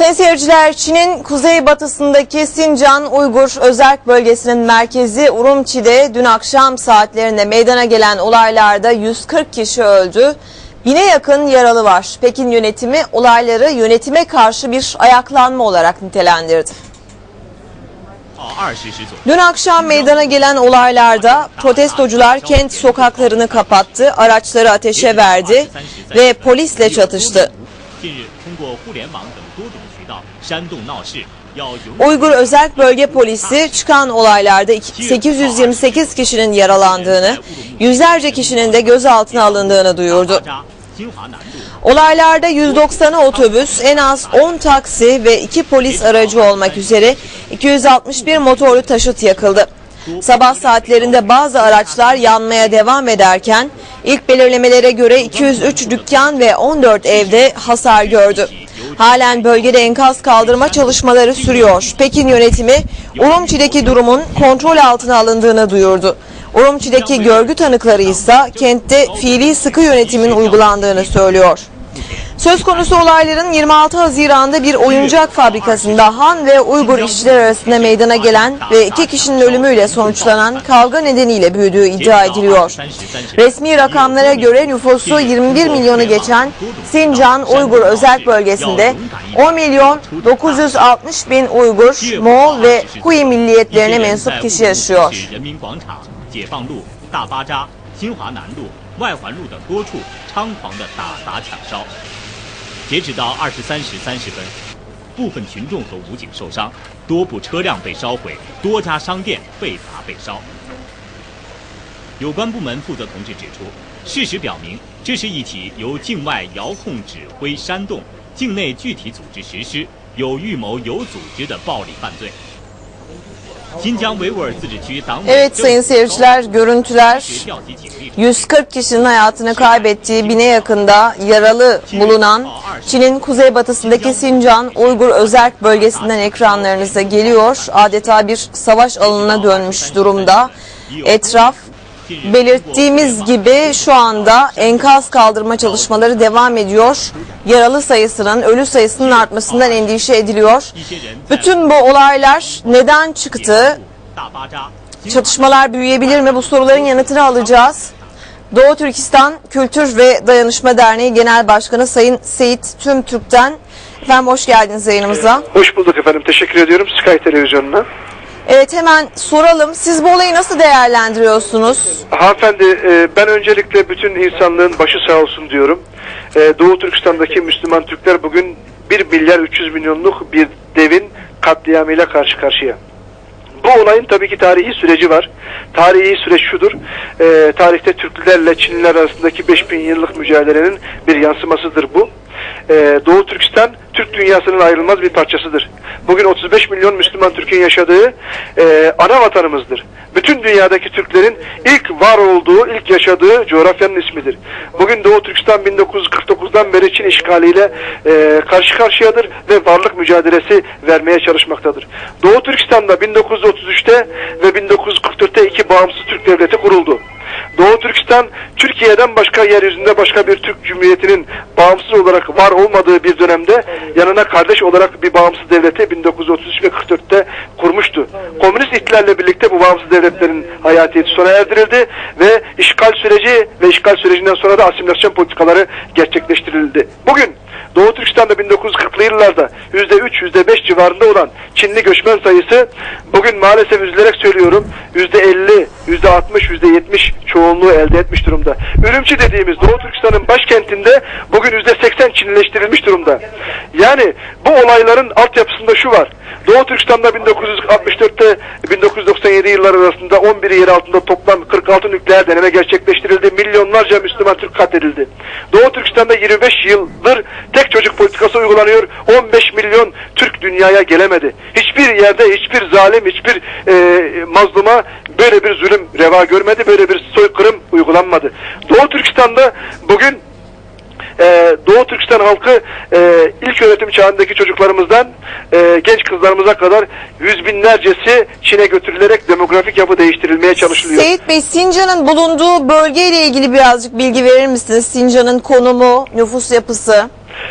Sayın seyirciler, Çin'in kuzeybatısındaki Sincan Uygur Özerk Bölgesi'nin merkezi Urumçi'de dün akşam saatlerinde meydana gelen olaylarda 140 kişi öldü, 1000'e yakın yaralı var. Pekin yönetimi olayları yönetime karşı bir ayaklanma olarak nitelendirdi. Dün akşam meydana gelen olaylarda protestocular kent sokaklarını kapattı, araçları ateşe verdi ve polisle çatıştı. Uygur Özerk Bölge Polisi çıkan olaylarda 828 kişinin yaralandığını, yüzlerce kişinin de gözaltına alındığını duyurdu. Olaylarda 190'ı otobüs, en az 10 taksi ve 2 polis aracı olmak üzere 261 motorlu taşıt yakıldı. Sabah saatlerinde bazı araçlar yanmaya devam ederken ilk belirlemelere göre 203 dükkan ve 14 evde hasar gördü. Halen bölgede enkaz kaldırma çalışmaları sürüyor. Pekin yönetimi Urumçi'deki durumun kontrol altına alındığını duyurdu. Urumçi'deki görgü tanıkları ise kentte fiili sıkı yönetimin uygulandığını söylüyor. Söz konusu olayların 26 Haziran'da bir oyuncak fabrikasında Han ve Uygur işçiler arasında meydana gelen ve 2 kişinin ölümüyle sonuçlanan kavga nedeniyle büyüdüğü iddia ediliyor. Resmi rakamlara göre nüfusu 21 milyonu geçen Sincan Uygur Özerk Bölgesi'nde 10.960.000 Uygur, Moğol ve Hui milliyetlerine mensup kişi yaşıyor.截止到23时30分，部分群众和武警受伤，多部车辆被烧毁，多家商店被砸被烧。有关部门负责同志指出，事实表明，这是一起由境外遥控指挥煽动、境内具体组织实施、有预谋有组织的暴力犯罪。 Evet sayın seyirciler, görüntüler 140 kişinin hayatını kaybettiği, 1000'e yakında yaralı bulunan Çin'in kuzeybatısındaki Sincan Uygur Özerk Bölgesi'nden ekranlarınıza geliyor. Adeta bir savaş alanına dönmüş durumda. Etraf belirttiğimiz gibi şu anda enkaz kaldırma çalışmaları devam ediyor. Yaralı sayısının, ölü sayısının artmasından endişe ediliyor. Bütün bu olaylar neden çıktı? Çatışmalar büyüyebilir mi? Bu soruların yanıtını alacağız. Doğu Türkistan Kültür ve Dayanışma Derneği Genel Başkanı Sayın Seyit Tümtürk'ten. Efendim hoş geldiniz yayınımıza. Hoş bulduk efendim. Teşekkür ediyorum Sky Televizyonu'na. Evet, hemen soralım. Siz bu olayı nasıl değerlendiriyorsunuz? Hanımefendi, ben öncelikle bütün insanlığın başı sağ olsun diyorum. Doğu Türkistan'daki Müslüman Türkler bugün 1 milyar 300 milyonluk bir devin katliamıyla karşı karşıya. Bu olayın tabii ki tarihi süreci var. Tarihi süreç şudur. Tarihte Türklerle Çinliler arasındaki 5000 yıllık mücadelenin bir yansımasıdır bu. Doğu Türkistan, Türk dünyasının ayrılmaz bir parçasıdır. Bugün 35 milyon Müslüman Türk'ün yaşadığı ana vatanımızdır. Bütün dünyadaki Türklerin ilk var olduğu, ilk yaşadığı coğrafyanın ismidir. Bugün Doğu Türkistan 1949'dan beri Çin işgaliyle karşı karşıyadır ve varlık mücadelesi vermeye çalışmaktadır. Doğu Türkistan'da 1933'te ve 1944'te 2 bağımsız Türk devleti kuruldu. Doğu Türkistan, Türkiye'den başka yeryüzünde başka bir Türk Cumhuriyeti'nin bağımsız olarak var olmadığı bir dönemde yanına kardeş olarak bir bağımsız devleti 1933 ve 44'te kurmuştu. Komünist ihtilalle birlikte bu bağımsız devletlerin hayatiyeti sona erdirildi ve işgal süreci ve işgal sürecinden sonra da asimilasyon politikaları gerçekleştirildi. Bugün Doğu Türkistan'da 1940'lı yıllarda %3, %5 civarında olan Çinli göçmen sayısı bugün maalesef üzülerek söylüyorum %50, %60, %70 çoğunluğu elde etmiş durumda. Ürümçi dediğimiz Doğu Türkistan'ın başkentinde bugün %80 Çinlileştirilmiş durumda. Yani bu olayların altyapısında şu var. Doğu Türkistan'da 1964'te 1997 yılları arasında 11 yer altında toplam 46 nükleer deneme gerçekleştirildi. Milyonlarca Müslüman Türk katledildi. Doğu Türkistan'da 25 yıldır tek çocuk politikası uygulanıyor. 15 milyon Türk dünyaya gelemedi. Hiçbir yerde hiçbir zalim, hiçbir mazluma böyle bir zulüm reva görmedi. Böyle bir soykırım uygulanmadı. Doğu Türkistan'da bugün Doğu Türkistan halkı ilk öğretim çağındaki çocuklarımızdan genç kızlarımıza kadar yüz binlercesi Çin'e götürülerek demografik yapı değiştirilmeye çalışılıyor. Seyit Bey, Sincan'ın bulunduğu bölgeyle ilgili birazcık bilgi verir misiniz? Sincan'ın konumu, nüfus yapısı?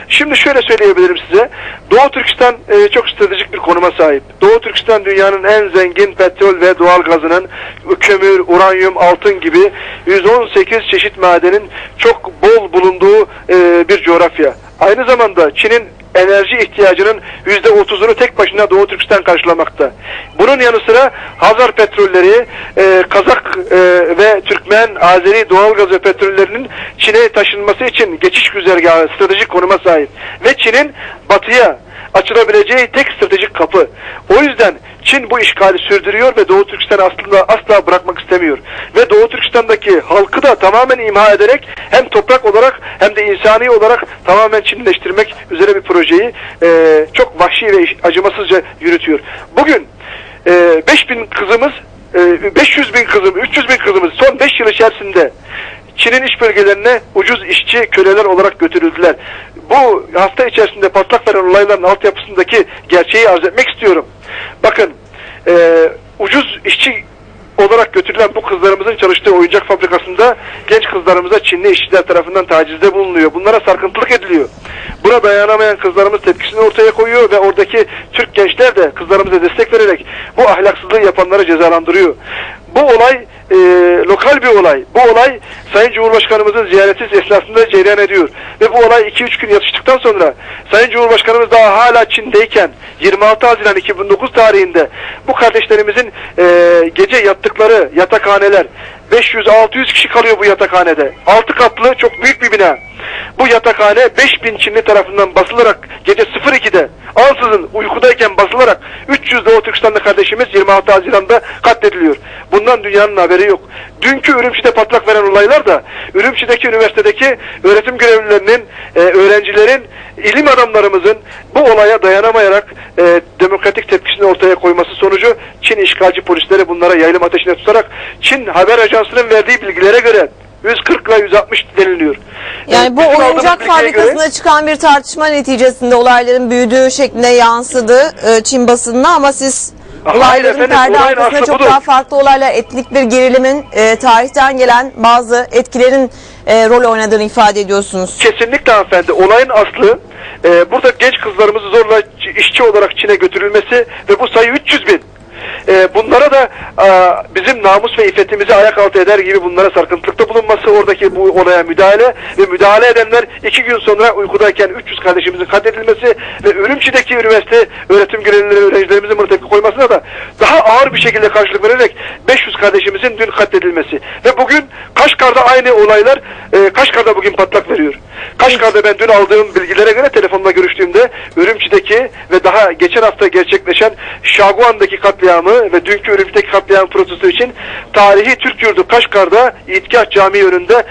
Şimdi şöyle söyleyebilirim size. Doğu Türkistan çok stratejik bir konuma sahip. Doğu Türkistan dünyanın en zengin petrol ve doğal gazının, kömür, uranyum, altın gibi 118 çeşit madenin çok bol bulunduğu bir coğrafya. Aynı zamanda Çin'in enerji ihtiyacının %30'unu tek başına Doğu Türkistan karşılamakta. Bunun yanı sıra Hazar petrolleri, Kazak ve Türkmen, Azeri doğalgaz ve petrollerinin Çin'e taşınması için geçiş güzergahı, stratejik konuma sahip. Ve Çin'in batıya açılabileceği tek stratejik kapı. O yüzden Çin bu işgali sürdürüyor ve Doğu Türkistan'ı aslında asla bırakmak istemiyor. Ve Doğu Türkistan'daki halkı da tamamen imha ederek hem toprak olarak hem de insani olarak tamamen Çinleştirmek üzere bir projeyi çok vahşi ve acımasızca yürütüyor. Bugün 5.000 kızımız, 500.000 kızımız, 300.000 kızımız son 5 yıl içerisinde Çin'in iç bölgelerine ucuz işçi, köleler olarak götürüldüler. Bu hafta içerisinde patlak veren olayların altyapısındaki gerçeği arz etmek istiyorum. Bakın, ucuz işçi olarak götürülen bu kızlarımızın çalıştığı oyuncak fabrikasında genç kızlarımıza Çinli işçiler tarafından tacizde bulunuyor. Bunlara sarkıntılık ediliyor. Buna dayanamayan kızlarımız tepkisini ortaya koyuyor ve oradaki Türk gençler de kızlarımıza destek vererek bu ahlaksızlığı yapanları cezalandırıyor. Bu olay lokal bir olay. Bu olay Sayın Cumhurbaşkanımızın ziyareti esnasında cereyan ediyor. Ve bu olay 2-3 gün yatıştıktan sonra Sayın Cumhurbaşkanımız daha hala Çin'deyken 26 Haziran 2009 tarihinde bu kardeşlerimizin gece yattıkları yatakhaneler, 500-600 kişi kalıyor bu yatakhanede. 6 katlı çok büyük bir bina. Bu yatakhane 5000 Çinli tarafından basılarak gece 02'de ansızın uykudayken basılarak 300 Doğu Türkistanlı kardeşimiz 26 Haziran'da katlediliyor. Bundan dünyanın haberi yok. Dünkü Ürümçi'de patlak veren olaylar da Ürümçi'deki üniversitedeki öğretim görevlilerinin, öğrencilerin, ilim adamlarımızın bu olaya dayanamayarak demokratik tepkisini ortaya koyması sonucu Çin işgalci polisleri bunlara yaylım ateşine tutarak Çin haber ajansının verdiği bilgilere göre 140 ile 160 deniliyor. Yani bu oyuncak fabrikasında çıkan bir tartışma neticesinde olayların büyüdüğü şeklinde yansıdı Çin basınına ama siz olayların perde arkasında çok daha farklı olaylar, etnik bir gerilimin tarihten gelen bazı etkilerin rol oynadığını ifade ediyorsunuz. Kesinlikle hanımefendi. Olayın aslı burada genç kızlarımızı zorla işçi olarak Çin'e götürülmesi ve bu sayı 300.000. Bunlara da bizim namus ve iffetimizi ayak altı eder gibi bunlara sarkıntılıkta bulunması, oradaki bu olaya müdahale ve müdahale edenler 2 gün sonra uykudayken 300 kardeşimizin katledilmesi ve Ürümçi'deki üniversite öğretim görevlileri öğrencilerimizin bunu tepki koymasına da daha ağır bir şekilde karşılık vererek 500 kardeşimizin dün katledilmesi ve bugün Kaşgar'da aynı olaylar Kaşgar'da bugün patlak veriyor. Kaşgar'da ben dün aldığım bilgilere göre telefonla görüştüğümde Ürümçi'deki ve daha geçen hafta gerçekleşen Şaguan'daki katliamı ve dünkü Ürümçi'deki katliam protesto için tarihi Türk yurdu Kaşgar'da İttihat Camii önünde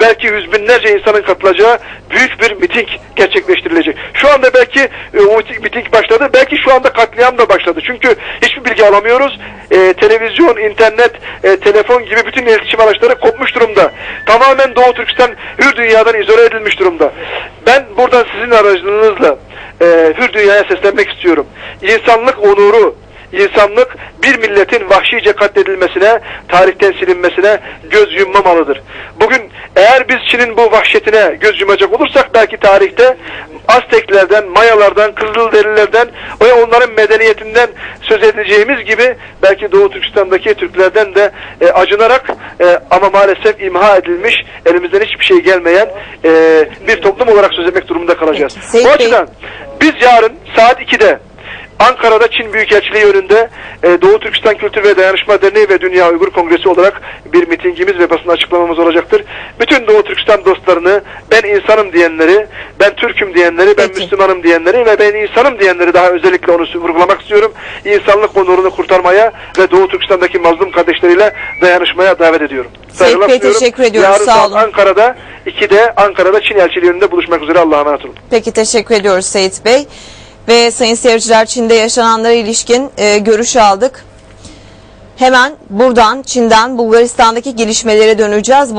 belki yüz binlerce insanın katılacağı büyük bir miting gerçekleştirilecek. Şu anda belki o miting başladı, belki şu anda katliam da başladı. Çünkü hiçbir bilgi alamıyoruz. Televizyon, internet, telefon gibi bütün iletişim araçları kopmuş durumda. Tamamen Doğu Türkistan hür dünyadan izole edilmiş durumda. Ben buradan sizin aracılığınızla hür dünyaya seslenmek istiyorum. İnsanlık onuru, İnsanlık bir milletin vahşice katledilmesine, tarihten silinmesine göz yummamalıdır. Bugün eğer biz Çin'in bu vahşetine göz yumacak olursak belki tarihte Azteklerden, Mayalardan, Kızılderililerden ve onların medeniyetinden söz edeceğimiz gibi belki Doğu Türkistan'daki Türklerden de acınarak ama maalesef imha edilmiş, elimizden hiçbir şey gelmeyen bir toplum olarak söz etmek durumunda kalacağız. Bu açıdan biz yarın saat 2'de Ankara'da Çin Büyükelçiliği önünde Doğu Türkistan Kültür ve Dayanışma Derneği ve Dünya Uygur Kongresi olarak bir mitingimiz ve basın açıklamamız olacaktır. Bütün Doğu Türkistan dostlarını, ben insanım diyenleri, ben Türk'üm diyenleri, ben Müslümanım diyenleri ve ben insanım diyenleri daha özellikle onu vurgulamak istiyorum. İnsanlık onurunu kurtarmaya ve Doğu Türkistan'daki mazlum kardeşleriyle dayanışmaya davet ediyorum. Seyit Bey teşekkür ediyoruz. Yarın sağ olun. Ankara'da 2'de Ankara'da Çin Elçiliği önünde buluşmak üzere. Allah'a emanet olun. Peki teşekkür ediyoruz Seyit Bey. Ve sayın seyirciler, Çin'de yaşananlara ilişkin görüş aldık. Hemen buradan Çin'den Bulgaristan'daki gelişmelere döneceğiz.